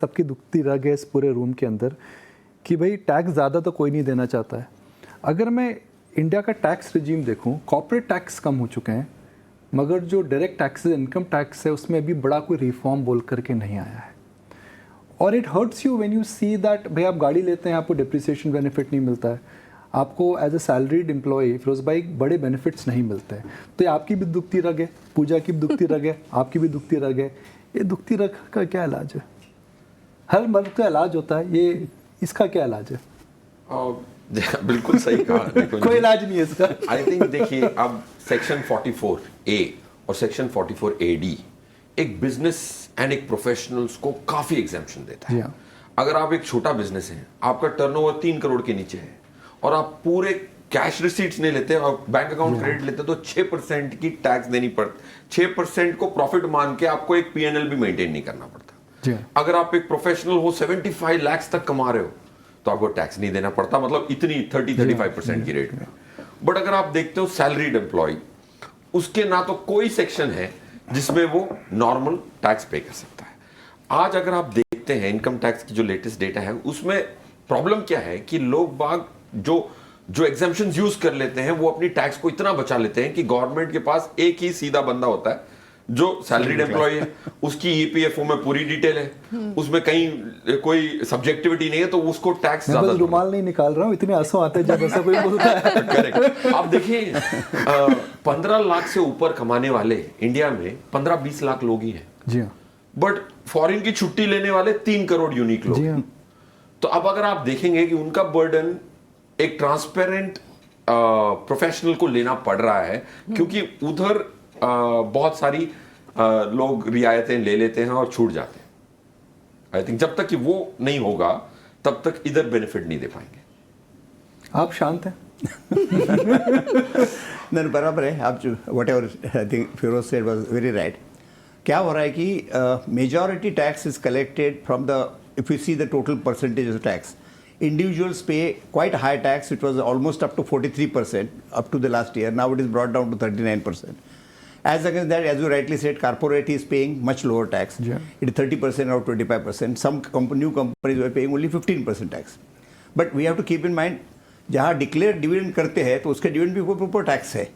सबकी दुखती रग है इस पूरे रूम के अंदर कि भाई टैक्स ज़्यादा तो कोई नहीं देना चाहता है। अगर मैं इंडिया का टैक्स रिजीम देखूं, कॉर्पोरेट टैक्स कम हो चुके हैं, मगर जो डायरेक्ट टैक्सेस इनकम टैक्स है उसमें अभी बड़ा कोई रिफॉर्म बोल करके नहीं आया है। और it hurts you when you see that भाई आप गाड़ी लेते हैं, आपको डिप्रिसिएशन बेनिफिट नहीं मिलता है, आपको as a salaried employ Feroz भाई बड़े बेनिफिट्स नहीं मिलते हैं। तो ये आपकी भी दुखती रग है, पूजा की भी दुखती रग है, आपकी भी दुखती रग है। ये दुखती रग का क्या इलाज है? हर मर्द का इलाज होता है, ये इसका क्या इलाज है? बिल्कुल सही कहा। कोई इलाज नहीं है इसका। आई थिंक देखिए, अब सेक्शन 44A और सेक्शन 44AD एक बिजनेस एंड एक प्रोफेशनल्स को काफी एग्जेम्पशन देता है। अगर आप एक छोटा बिजनेस है, आपका टर्नओवर 3 करोड़ के नीचे है और आप पूरे कैश रिसीट्स नहीं लेते और बैंक अकाउंट क्रेडिट लेते, तो 6% की टैक्स देनी पड़ती। 6% को प्रॉफिट मान के आपको एक P&L भी मेंटेन नहीं करना पड़ता। अगर आप एक प्रोफेशनल हो, 75 लाख तक कमा रहे हो, तो आपको टैक्स नहीं देना पड़ता, मतलब इतनी 30-35% की रेट में। बट अगर आप देखते हो सैलरीड एम्प्लॉय, उसके ना तो कोई सेक्शन है जिसमें वो नॉर्मल टैक्स पे कर सकता है। आज अगर आप देखते हैं इनकम टैक्स की जो लेटेस्ट डेटा है, उसमें प्रॉब्लम क्या है कि लोग बाग जो एग्जेम्पशंस यूज कर लेते हैं, वो अपनी टैक्स को इतना बचा लेते हैं कि गवर्नमेंट के पास एक ही सीधा बंदा होता है जो सैलरीड एम्प्लॉय है, उसकी EPFO में पूरी डिटेल है, उसमें कहीं कोई सब्जेक्टिविटी नहीं है, तो उसको टैक्स मैं बस रुमाल नहीं निकाल रहा हूँ, इतने आंसू आते हैं जब ऐसा कोई बोलता है। करेक्ट। आप देखिए 15 लाख से ऊपर कमाने वाले इंडिया में 15-20 लाख लोग ही हैं। जी हाँ। बट फॉरेन की छुट्टी लेने वाले 3 करोड़ यूनिक लोग। जी हाँ। तो अब अगर आप देखेंगे कि उनका बर्डन एक ट्रांसपेरेंट प्रोफेशनल को लेना पड़ रहा है, क्योंकि उधर बहुत सारी लोग रियायतें ले लेते हैं और छूट जाते हैं। आई थिंक जब तक कि वो नहीं होगा, तब तक इधर बेनिफिट नहीं दे पाएंगे। आप शांत हैं? नहीं, बराबर है। आप जो whatever I think Feroz said was very right. क्या हो रहा है कि majority tax is collected from the, if you see the total percentage of tax, individuals pay quite high tax. It was almost up to 43% up to the last year. Now it is brought down to 39%. As against that, as you rightly said, corporate is paying much lower tax. Yeah. It is 30% or 25%. Some new companies were paying only 15% tax. But we have to keep in mind, जहाँ declare dividend करते हैं तो उसके dividend भी ऊपर tax है.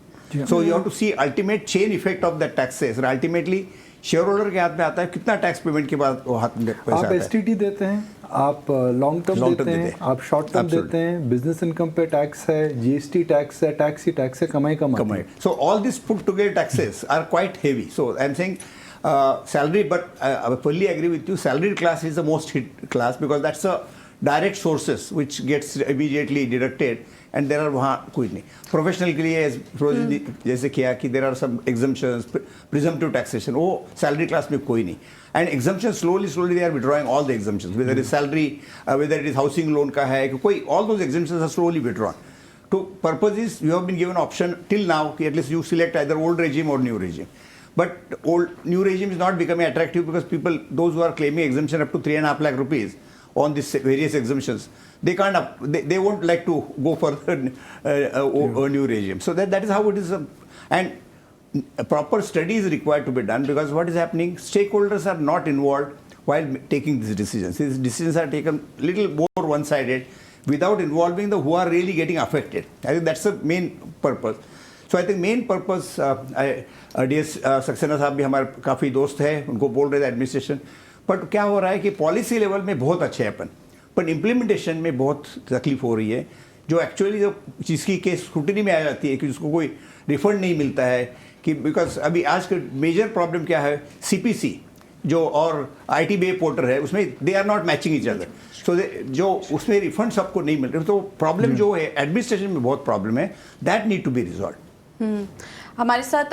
So you have to see ultimate chain effect of that taxes. And ultimately share holder के हाथ में आता है कितना टैक्स पेमेंट के बाद वो हाथ में पैसा आता है। आप STT देते हैं, आप लॉन्ग टर्म देते हैं, आप शॉर्ट टर्म देते हैं, बिजनेस इनकम पे टैक्स है, GST टैक्स है, टैक्स ही टैक्स है, कमाई। So all this put together taxes are quite heavy. So I am saying salary, but I fully agree with you. Salaried class is the most hit class because that's a direct sources which gets immediately deducted, and there are वहाँ कोई नहीं. Professional के लिए जैसे किया कि there are some exemptions, presumptive taxation, वो salary class में कोई नहीं. And exemptions slowly they are withdrawing all the exemptions, whether it is salary, whether it is housing loan का है, कोई all those exemptions are slowly withdrawn. To purpose is you have been given option till now कि at least you select either old regime or new regime. But new regime is not becoming attractive because people, those who are claiming exemption up to 3.5 lakh rupees on these various exemptions, they can't, they won't like to go for a new regime. So that is how it is. And a proper study is required to be done, because what is happening, stakeholders are not involved while taking these decisions. These decisions are taken little more one-sided without involving the who are really getting affected. I think that's the main purpose. So I think main purpose, DS Saxena साहब भी हमारे काफ़ी दोस्त हैं, उनको बोल रहे थे एडमिनिस्ट्रेशन, बट क्या हो रहा है कि पॉलिसी लेवल में बहुत अच्छे हैं अपन, पर इम्प्लीमेंटेशन में बहुत तकलीफ हो रही है, जो एक्चुअली जो जिसकी केस स्क्रूटनी में आ जाती है कि उसको कोई रिफंड नहीं मिलता है, कि बिकॉज अभी आज का मेजर प्रॉब्लम क्या है, CPC जो और ITBA पोर्टर है, उसमें they are not matching each other. So जो उसमें रिफंड सबको नहीं मिल रहे, तो प्रॉब्लम जो है एडमिनिस्ट्रेशन में बहुत प्रॉब्लम है, that need to be resolve. हमारे साथ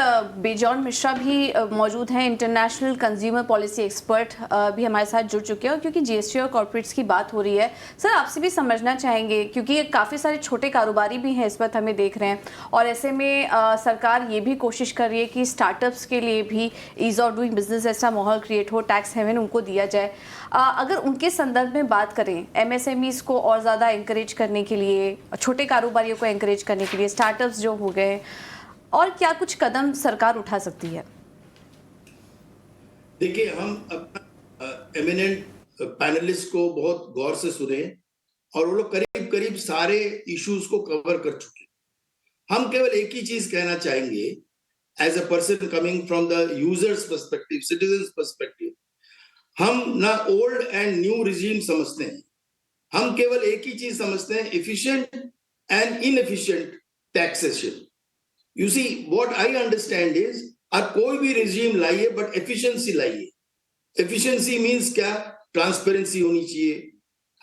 बेजॉन मिश्रा भी मौजूद हैं, इंटरनेशनल कंज्यूमर पॉलिसी एक्सपर्ट भी हमारे साथ जुड़ चुके हैं. और क्योंकि GST और कॉर्पोरेट्स की बात हो रही है, सर आपसे भी समझना चाहेंगे, क्योंकि काफ़ी सारे छोटे कारोबारी भी हैं इस वक्त हमें देख रहे हैं, और ऐसे में सरकार ये भी कोशिश कर रही है कि स्टार्टअप्स के लिए भी ईज ऑफ डूइंग बिजनेस ऐसा माहौल क्रिएट हो, टैक्स हेवन उनको दिया जाए. अगर उनके संदर्भ में बात करें, MSMEs को और ज़्यादा इंकरेज करने के लिए, छोटे कारोबारियों को इंकरेज करने के लिए, स्टार्टअप्स जो हो गए, और क्या कुछ कदम सरकार उठा सकती है? देखिए, हम अपना एमिनेंट पैनलिस्ट को बहुत गौर से सुने और वो लोग करीब करीब सारे इश्यूज को कवर कर चुके। हम केवल एक ही चीज कहना चाहेंगे as a person coming from the users perspective, citizen perspective, हम ना ओल्ड एंड न्यू रिजीम समझते हैं, हम केवल एक ही चीज समझते हैं, efficient and inefficient taxation. You see what I understand is, आप कोई भी रिजीम लाइए बट एफिशिएंसी लाइए। एफिशिएंसी मींस क्या? ट्रांसपेरेंसी होनी चाहिए,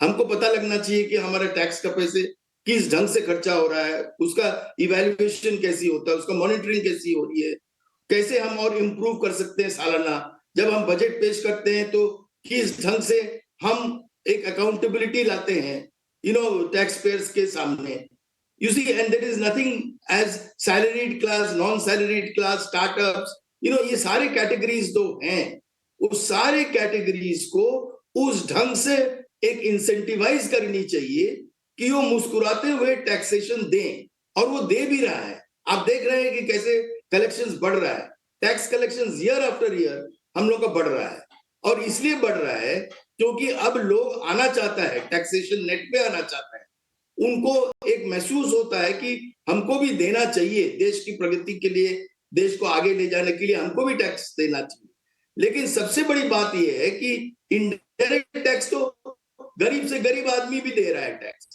हमको पता लगना चाहिए कि हमारा टैक्स का पैसे किस ढंग से खर्चा हो रहा है, उसका इवैल्यूएशन कैसी होता है, उसका मॉनिटरिंग कैसी हो रही है, कैसे हम और इम्प्रूव कर सकते हैं सालाना। जब हम बजट पेश करते हैं तो किस ढंग से हम एक अकाउंटेबिलिटी लाते हैं टैक्स पेयर्स के सामने। You see, and there is nothing as salaried class, non-salaried class, startups, ये सारे कैटेगरीज तो हैं, उस सारे कैटेगरीज को उस ढंग से एक इंसेंटिवाइज करनी चाहिए कि वो मुस्कुराते हुए टैक्सेशन दें, और वो दे भी रहा है। आप देख रहे हैं कि कैसे कलेक्शंस बढ़ रहा है, tax collections year after year हम लोग का बढ़ रहा है, और इसलिए बढ़ रहा है क्योंकि अब लोग आना चाहता है, टैक्सेशन नेट पे आना चाहता है, उनको एक महसूस होता है कि हमको भी देना चाहिए, देश की प्रगति के लिए, देश को आगे ले जाने के लिए हमको भी टैक्स देना चाहिए। लेकिन सबसे बड़ी बात यह है कि इनडायरेक्ट टैक्स तो गरीब से गरीब आदमी भी दे रहा है टैक्स,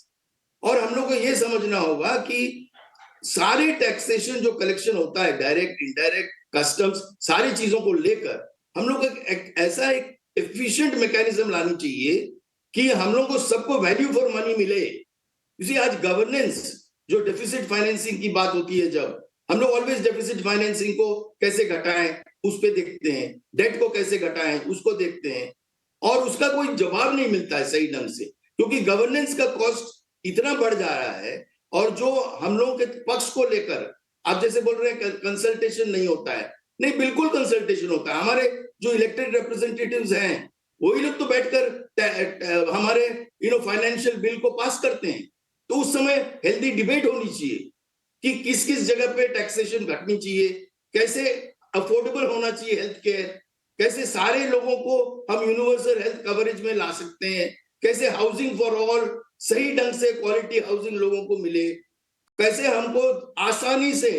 और हम लोग को यह समझना होगा कि सारे टैक्सेशन जो कलेक्शन होता है, डायरेक्ट, इनडायरेक्ट, कस्टम्स, सारी चीजों को लेकर हम लोग ऐसा एक एफिशिएंट मैकेनिज्म लानी चाहिए कि हम लोग को सबको वैल्यू फॉर मनी मिले। इसी आज गवर्नेंस, जो डेफिसिट फाइनेंसिंग की बात होती है, जब हम लोग ऑलवेज डेफिसिट फाइनेंसिंग को कैसे घटाएं उस पे देखते हैं, डेट को कैसे घटाएं उसको देखते हैं, और उसका कोई जवाब नहीं मिलता है सही ढंग से, क्योंकि गवर्नेंस का कॉस्ट इतना बढ़ जा रहा है। और जो हम लोगों के पक्ष को लेकर आप जैसे बोल रहे हैं कंसल्टेशन नहीं होता है, नहीं, बिल्कुल कंसल्टेशन होता है। हमारे जो इलेक्टेड रिप्रेजेंटेटिव्स हैं वही लोग तो बैठकर हमारे फाइनेंशियल बिल को पास करते हैं, तो उस समय हेल्दी डिबेट होनी चाहिए कि किस किस जगह पे टैक्सेशन घटनी चाहिए, कैसे अफोर्डेबल होना चाहिए हेल्थ केयर, कैसे सारे लोगों को हम यूनिवर्सल हेल्थ कवरेज में ला सकते हैं, कैसे हाउसिंग फॉर ऑल सही ढंग से क्वालिटी हाउसिंग लोगों को मिले, कैसे हमको आसानी से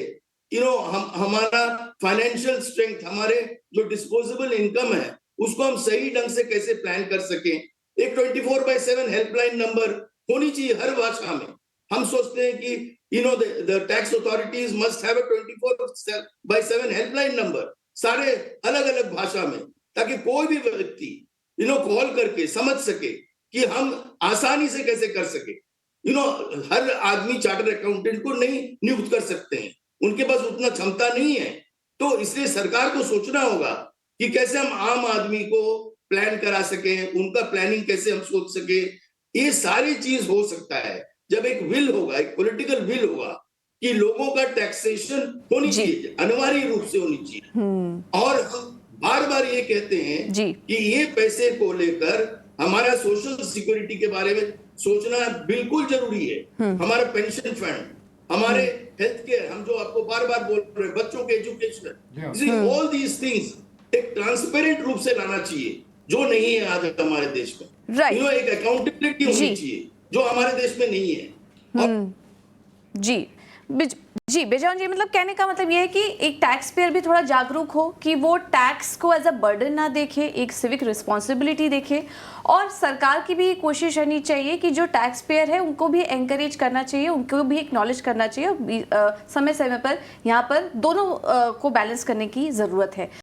हमारा फाइनेंशियल स्ट्रेंथ, हमारे जो डिस्पोजेबल इनकम है उसको हम सही ढंग से कैसे प्लान कर सकें। एक 24/7 हेल्पलाइन नंबर होनी चाहिए हर भाषा में। हम सोचते हैं कि the tax authorities must have a 24/7 helpline number, सारे अलग अलग भाषा में, ताकि कोई भी व्यक्ति कॉल करके समझ सके कि हम आसानी से कैसे कर सके। हर आदमी चार्टर्ड अकाउंटेंट को नहीं नियुक्त कर सकते हैं, उनके पास उतना क्षमता नहीं है, तो इसलिए सरकार को सोचना होगा कि कैसे हम आम आदमी को प्लान करा सके, उनका प्लानिंग कैसे हम सोच सके। ये सारी चीज हो सकता है जब एक विल होगा, एक पॉलिटिकल विल होगा कि लोगों का टैक्सेशन होनी चाहिए, अनिवार्य रूप से होनी चाहिए। और हम बार बार ये कहते हैं कि ये पैसे को लेकर हमारा सोशल सिक्योरिटी के बारे में सोचना बिल्कुल जरूरी है। हमारा पेंशन फंड, हमारे हेल्थ केयर, हम जो आपको बार बार बोल रहे हैं, बच्चों के एजुकेशन, ऑल दीज थिंग्स एक ट्रांसपेरेंट रूप से लाना चाहिए, जो नहीं है आज हमारे देश में। एक अकाउंटेबिलिटी होनी चाहिए जो हमारे देश में नहीं है। जी बेजान जी, मतलब कहने का मतलब ये है कि एक टैक्स पेयर भी थोड़ा जागरूक हो कि वो टैक्स को एज अ बर्डन ना देखे, एक सिविक रिस्पॉन्सिबिलिटी देखे, और सरकार की भी कोशिश रहनी चाहिए कि जो टैक्स पेयर है उनको भी एंकरेज करना चाहिए, उनको भी एक्नॉलेज करना चाहिए, और समय समय पर यहाँ पर दोनों को बैलेंस करने की ज़रूरत है।